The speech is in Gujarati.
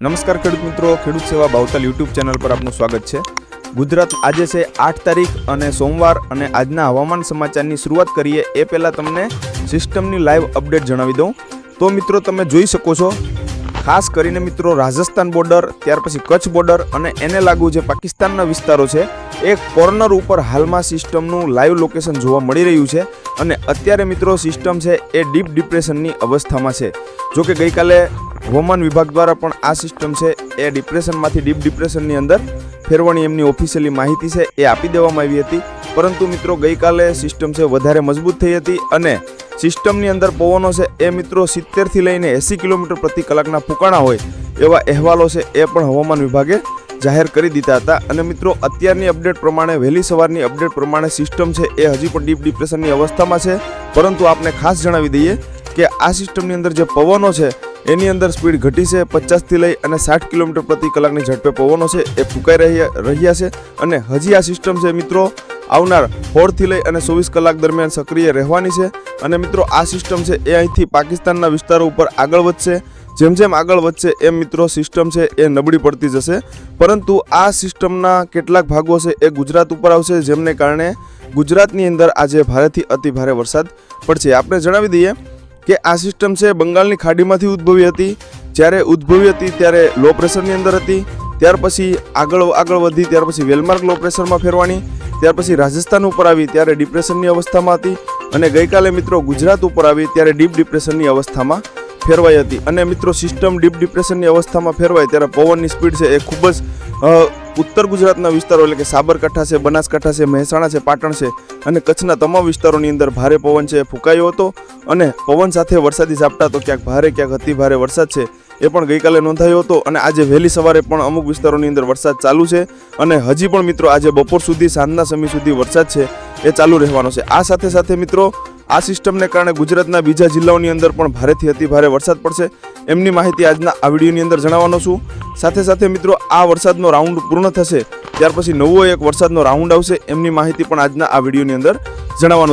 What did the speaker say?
નમસ્કાર ખેડૂત મિત્રો, ખેડૂત સેવા બાવતાલ યુટ્યુબ ચેનલ પર આપનું સ્વાગત છે। ગુજરાત આજે છે 8 તારીખ અને સોમવાર અને આજના હવામાન સમાચારની શરૂઆત કરીએ એ પહેલાં તમને સિસ્ટમની લાઈવ અપડેટ જણાવી દઉં। તો મિત્રો તમે જોઈ શકો છો, ખાસ કરીને મિત્રો રાજસ્થાન બોર્ડર, ત્યાર પછી કચ્છ બોર્ડર અને એને લાગુ જે પાકિસ્તાનના વિસ્તારો છે એ કોર્નર ઉપર હાલમાં સિસ્ટમનું લાઈવ લોકેશન જોવા મળી રહ્યું છે। અને અત્યારે મિત્રો સિસ્ટમ છે એ ડીપ ડિપ્રેશનની અવસ્થામાં છે। જો કે ગઈકાલે હવામાન વિભાગ દ્વારા પણ આ સિસ્ટમ છે એ ડિપ્રેશનમાંથી ડીપ ડિપ્રેશનની અંદર ફેરવાની એમની ઓફિશિયલી માહિતી છે એ આપી દેવામાં આવી હતી। પરંતુ મિત્રો ગઈકાલે સિસ્ટમ છે વધારે મજબૂત થઈ હતી અને સિસ્ટમની અંદર પવનો છે એ મિત્રો 70થી લઈને 80 કિલોમીટર પ્રતિ કલાકના ફૂંકાણા હોય એવા અહેવાલો છે એ પણ હવામાન વિભાગે જાહેર કરી દીધા હતા। અને મિત્રો અત્યારની અપડેટ પ્રમાણે, વહેલી સવારની અપડેટ પ્રમાણે સિસ્ટમ છે એ હજી પણ ડીપ ડિપ્રેશનની અવસ્થામાં છે। પરંતુ આપને ખાસ જણાવી દઈએ કે આ સિસ્ટમની અંદર જે પવનો છે એની અંદર સ્પીડ ઘટી છે। 50થી લઈ અને 60 કિલોમીટર પ્રતિ કલાકની ઝડપે પવનો છે એ ફૂંકાઈ રહ્યા છે અને હજી આ સિસ્ટમ છે મિત્રો આવનાર 16થી લઈ અને 24 કલાક દરમિયાન સક્રિય રહેવાની છે। અને મિત્રો આ સિસ્ટમ છે એ અહીંથી પાકિસ્તાનના વિસ્તારો ઉપર આગળ વધશે। જેમ જેમ આગળ વધશે એમ મિત્રો સિસ્ટમ છે એ નબળી પડતી જશે। પરંતુ આ સિસ્ટમના કેટલાક ભાગો છે એ ગુજરાત ઉપર આવશે, જેમને કારણે ગુજરાતની અંદર આજે ભારેથી અતિ ભારે વરસાદ પડશે। આપણે જણાવી દઈએ કે આ સિસ્ટમ છે બંગાળની ખાડીમાંથી ઉદ્ભવી હતી। જ્યારે ઉદ્ભવી હતી ત્યારે લો પ્રેશરની અંદર હતી, ત્યાર પછી આગળ વધી, ત્યાર પછી વેલમાર્ક લો પ્રેશરમાં ફેરવાની, ત્યાર પછી રાજસ્થાન ઉપર આવી ત્યારે ડિપ્રેશનની અવસ્થામાં હતી અને ગઈકાલે મિત્રો ગુજરાત ઉપર આવી ત્યારે ડીપ ડિપ્રેશનની અવસ્થામાં ફેરવાઈ હતી। અને મિત્રો સિસ્ટમ ડીપ ડિપ્રેશનની અવસ્થામાં ફેરવાય ત્યારે પવનની સ્પીડ છે એ ખૂબ જ ઉત્તર ગુજરાતના વિસ્તારો એટલે કે સાબરકાંઠા છે, બનાસકાંઠા છે, મહેસાણા છે, પાટણ છે અને કચ્છના તમામ વિસ્તારોની અંદર ભારે પવન છે ફૂંકાયો હતો અને પવન સાથે વરસાદી ઝાપટા તો ક્યાંક ભારે ક્યાંક અતિ ભારે વરસાદ છે એ પણ ગઈકાલે નોંધાયો હતો। અને આજે વહેલી સવારે પણ અમુક વિસ્તારોની અંદર વરસાદ ચાલુ છે અને હજી પણ મિત્રો આજે બપોર સુધી, સાંજના સમય સુધી વરસાદ છે એ ચાલુ રહેવાનો છે। આ સાથે સાથે મિત્રો આ સિસ્ટમને કારણે ગુજરાતના બીજા જિલ્લાઓની અંદર પણ ભારેથી અતિ ભારે વરસાદ પડશે એમની માહિતી આજના આ વિડીયોની અંદર જણાવવાનો છું। સાથે સાથે મિત્રો આ વરસાદનો રાઉન્ડ પૂર્ણ થશે ત્યાર પછી નવો એક વરસાદનો રાઉન્ડ આવશે એમની માહિતી પણ આજના આ વિડીયોની અંદર જણાવવાનું